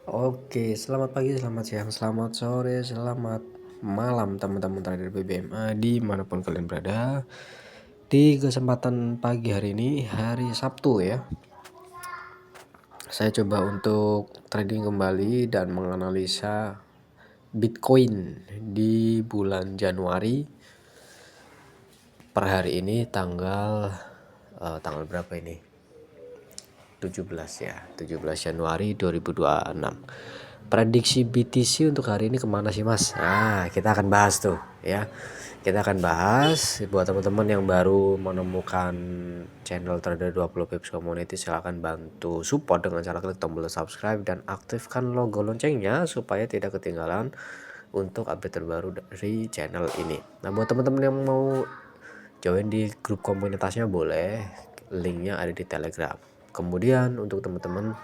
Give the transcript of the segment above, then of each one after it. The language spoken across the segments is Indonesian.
Oke, selamat pagi, selamat siang, selamat sore, selamat malam teman-teman trader BBMA dimanapun kalian berada. Di kesempatan pagi hari ini, hari Sabtu ya, saya coba untuk trading kembali dan menganalisa Bitcoin di bulan Januari. Per hari ini tanggal berapa ini? 17 ya, 17 Januari 2026. Prediksi BTC untuk hari ini kemana sih mas? Nah, kita akan bahas tuh ya. Kita akan bahas buat teman-teman yang baru menemukan channel Trader 20 Pips Community, silahkan bantu support dengan cara klik tombol subscribe dan aktifkan logo loncengnya supaya tidak ketinggalan untuk update terbaru dari channel ini. Nah, buat teman-teman yang mau join di grup komunitasnya boleh, linknya ada di Telegram. Kemudian untuk teman-teman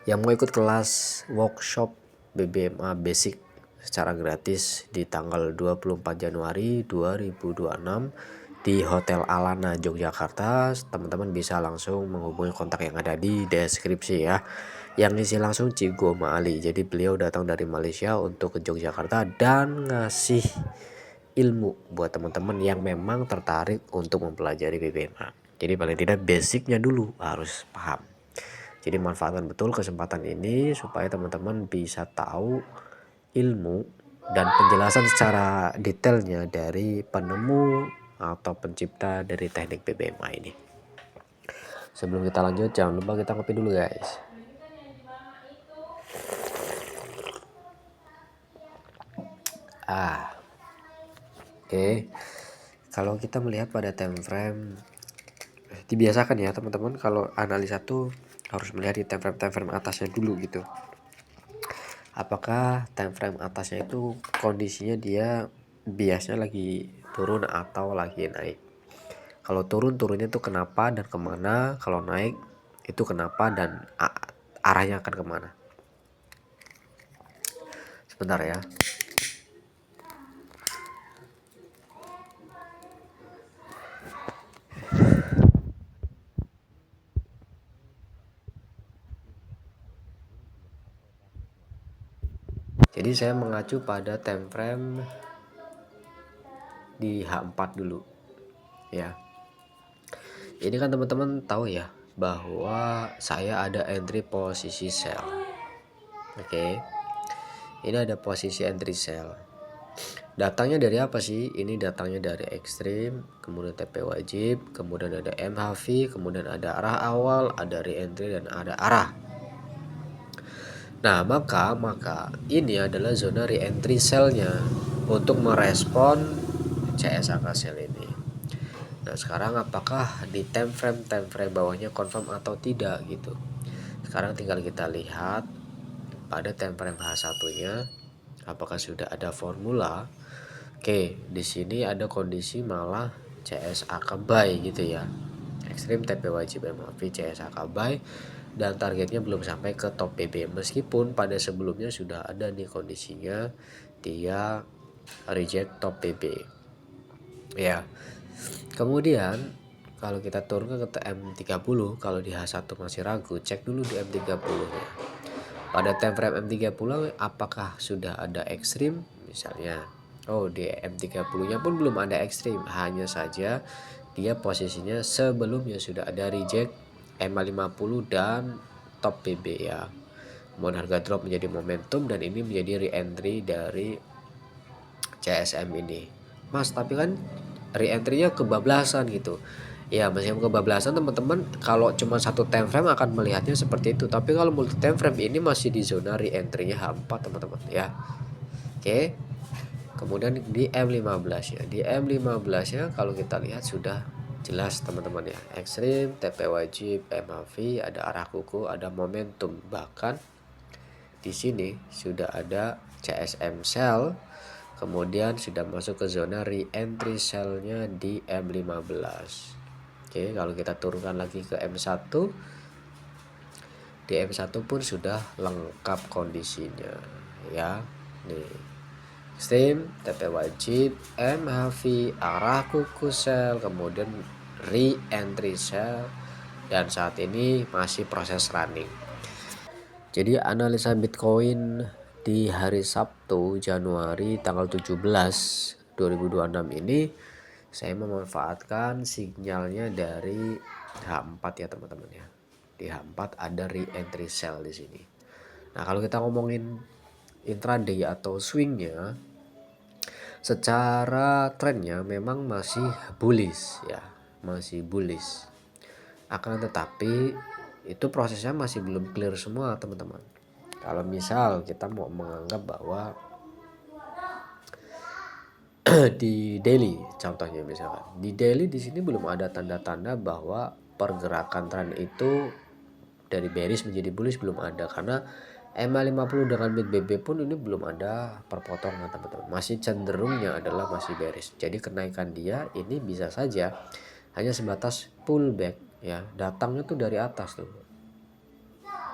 yang mau ikut kelas workshop BBMA Basic secara gratis di tanggal 24 Januari 2026 di Hotel Alana Yogyakarta, teman-teman bisa langsung menghubungi kontak yang ada di deskripsi ya. Yang isi langsung Cigo Maali. Jadi beliau datang dari Malaysia untuk ke Yogyakarta dan ngasih ilmu buat teman-teman yang memang tertarik untuk mempelajari BBMA. Jadi paling tidak basicnya dulu harus paham. Jadi manfaatkan betul kesempatan ini supaya teman-teman bisa tahu ilmu dan penjelasan secara detailnya dari penemu atau pencipta dari teknik BBMA ini. Sebelum kita lanjut, jangan lupa kita ngopi dulu guys. Oke. Kalau kita melihat pada time frame, dibiasakan ya teman-teman kalau analisa tuh harus melihat di time frame atasnya dulu gitu. Apakah time frame atasnya itu kondisinya dia biasanya lagi turun atau lagi naik. Kalau turunnya itu kenapa dan kemana, kalau naik itu kenapa dan arahnya akan kemana. Sebentar ya. Jadi saya mengacu pada time frame di H4 dulu ya. Ini kan teman-teman tahu ya bahwa saya ada entry posisi sell. Oke. Ini ada posisi entry sell. Datangnya dari apa sih? Ini datangnya dari ekstrim, kemudian TP wajib, kemudian ada MHV, kemudian ada arah awal, ada re-entry dan ada arah. Nah, maka ini adalah zona re-entry sell-nya untuk merespon CSAK sell ini. Nah, sekarang apakah di time frame bawahnya confirm atau tidak gitu. Sekarang tinggal kita lihat pada time frame H1-nya apakah sudah ada formula. Oke, di sini ada kondisi malah CSAK buy gitu ya. Ekstrim TP wajib MAV CSAK buy dan targetnya belum sampai ke top PB meskipun pada sebelumnya sudah ada nih kondisinya dia reject top PB ya. Kemudian kalau kita turun ke M30, kalau di H1 masih ragu, cek dulu di M30 nya. Pada time frame M30 apakah sudah ada ekstrim misalnya. Oh, di M30 nya pun belum ada ekstrim, hanya saja dia posisinya sebelumnya sudah ada reject M50 dan top PB ya. Kemudian harga drop menjadi momentum dan ini menjadi re-entry dari CSM ini. Mas, tapi kan re-entry-nya kebablasan gitu. Ya, meskipun kebablasan teman-teman kalau cuma satu time frame akan melihatnya seperti itu. Tapi kalau multi time frame ini masih di zona re-entry-nya H4 teman-teman ya. Oke. Kemudian di M15 ya. Di M15 ya kalau kita lihat sudah jelas teman-teman ya. Ekstrim, TP wajib, MAV, ada arah kuku, ada momentum. Bahkan di sini sudah ada CSM sell, kemudian sudah masuk ke zona re-entry sell-nya di M15. Oke, kalau kita turunkan lagi ke M1, di M1 pun sudah lengkap kondisinya ya. Nih. Steam, TP wajib, MHV, arah kuku sell, kemudian re-entry sell dan saat ini masih proses running. Jadi analisa Bitcoin di hari Sabtu Januari tanggal 17 2026 ini saya memanfaatkan sinyalnya dari H4 ya teman-teman ya. Di H4 ada re-entry sell di sini. Nah, kalau kita ngomongin intraday atau swingnya, secara trennya memang masih bullish ya, masih bullish. Akan tetapi itu prosesnya masih belum clear semua teman-teman. Kalau misal kita mau menganggap bahwa di daily, contohnya misalkan di daily di sini belum ada tanda-tanda bahwa pergerakan tren itu dari bearish menjadi bullish, belum ada, karena MA50 dengan BB pun ini belum ada perpotongan teman-teman, masih cenderungnya adalah masih bearish. Jadi kenaikan dia ini bisa saja hanya sebatas pullback ya, datangnya tuh dari atas tuh,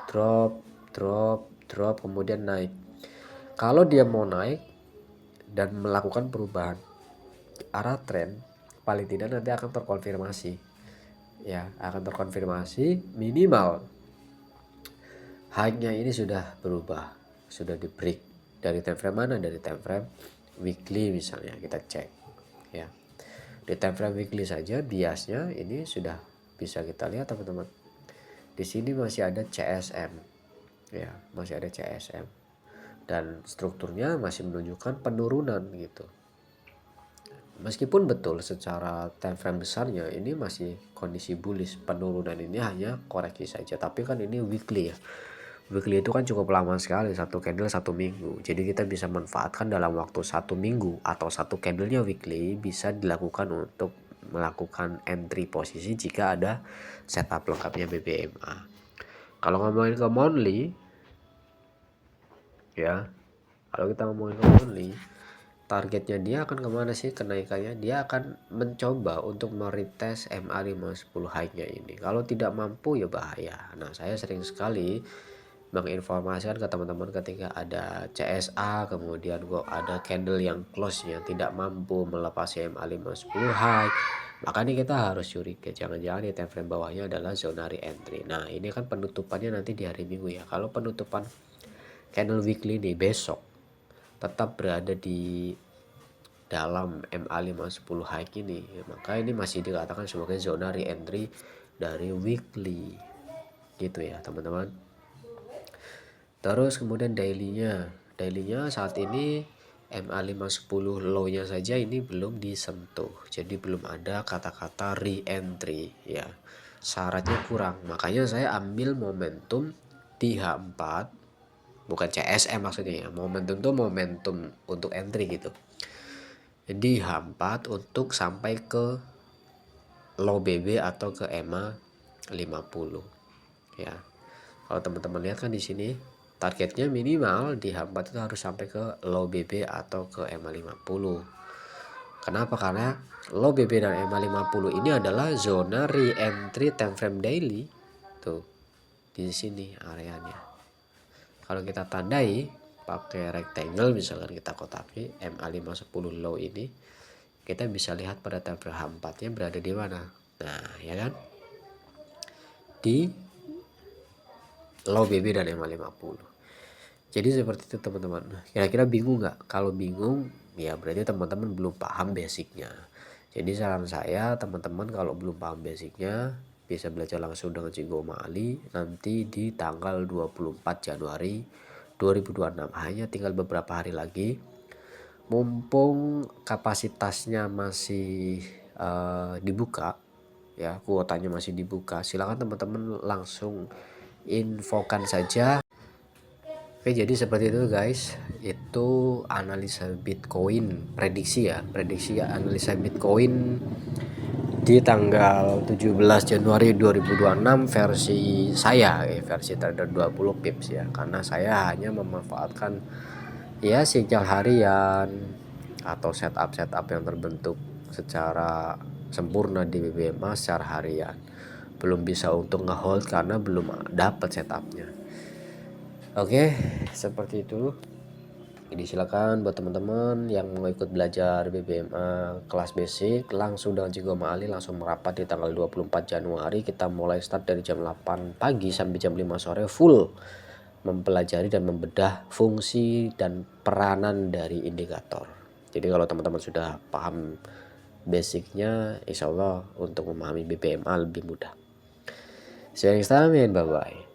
drop kemudian naik. Kalau dia mau naik dan melakukan perubahan arah tren, paling tidak nanti akan terkonfirmasi ya, akan terkonfirmasi minimal high-nya ini sudah berubah, sudah di break. Dari time frame mana? Dari time frame weekly misalnya, kita cek ya. Di time frame weekly saja biasnya ini sudah bisa kita lihat teman-teman. Di sini masih ada CSM ya, masih ada CSM dan strukturnya masih menunjukkan penurunan gitu. Meskipun betul secara time frame besarnya ini masih kondisi bullish, penurunan ini hanya koreksi saja, tapi kan ini weekly ya. Weekly itu kan cukup lama sekali, satu candle 1 minggu. Jadi kita bisa manfaatkan dalam waktu 1 minggu atau satu candlenya weekly bisa dilakukan untuk melakukan entry posisi jika ada setup lengkapnya BBMA. Kalau ngomongin ke monthly ya, kalau kita ngomongin ke monthly, targetnya dia akan kemana sih kenaikannya? Dia akan mencoba untuk meretest MA510 high-nya ini. Kalau tidak mampu ya bahaya. Nah, saya sering sekali menginformasikan ke teman-teman ketika ada CSA kemudian ada candle yang close-nya tidak mampu melepas MA510 high, makanya kita harus curiga jangan-jangan di time frame bawahnya adalah zona re-entry. Nah, ini kan penutupannya nanti di hari Minggu ya. Kalau penutupan candle weekly nih besok tetap berada di dalam MA510 high ini, maka ini masih dikatakan sebagai zona re-entry dari weekly gitu ya teman-teman. Terus kemudian dailynya saat ini MA510 low-nya saja ini belum disentuh, jadi belum ada kata-kata re-entry ya, syaratnya kurang. Makanya saya ambil momentum di H4, bukan CSM maksudnya ya, momentum itu momentum untuk entry gitu, di H4 untuk sampai ke low BB atau ke EMA 50 ya. Kalau teman-teman lihat kan di sini targetnya minimal di H4 itu harus sampai ke low BB atau ke EMA 50. Kenapa? Karena low BB dan EMA 50 ini adalah zona re-entry time frame daily. Tuh. Di sini areanya. Kalau kita tandai pakai rectangle misalkan kita kotaki MA510 low ini, kita bisa lihat pada time frame H4-nya berada di mana. Nah, ya kan? Di low BB dan MA50. Jadi seperti itu teman-teman. Kira-kira bingung nggak? Kalau bingung ya berarti teman-teman belum paham basicnya. Jadi saran saya teman-teman kalau belum paham basicnya bisa belajar langsung dengan Cinggo Ali nanti di tanggal 24 Januari 2026. Hanya tinggal beberapa hari lagi. Mumpung kapasitasnya masih dibuka ya, kuotanya masih dibuka, silakan teman-teman langsung infokan saja. Oke, jadi seperti itu guys, itu analisa Bitcoin, prediksi analisa Bitcoin di tanggal 17 Januari 2026 versi saya, versi trader 20 pips ya, karena saya hanya memanfaatkan ya sinyal harian atau setup yang terbentuk secara sempurna di BBMA secara harian. Belum bisa untuk ngehold karena belum dapat setupnya. Oke, seperti itu. Jadi silakan buat teman-teman yang mau ikut belajar BBMA kelas basic langsung dengan Cinggo Ali langsung merapat di tanggal 24 Januari. Kita mulai start dari jam 8 pagi sampai jam 5 sore full mempelajari dan membedah fungsi dan peranan dari indikator. Jadi kalau teman-teman sudah paham basicnya, insya Allah untuk memahami BPMA lebih mudah. See you next time and bye-bye.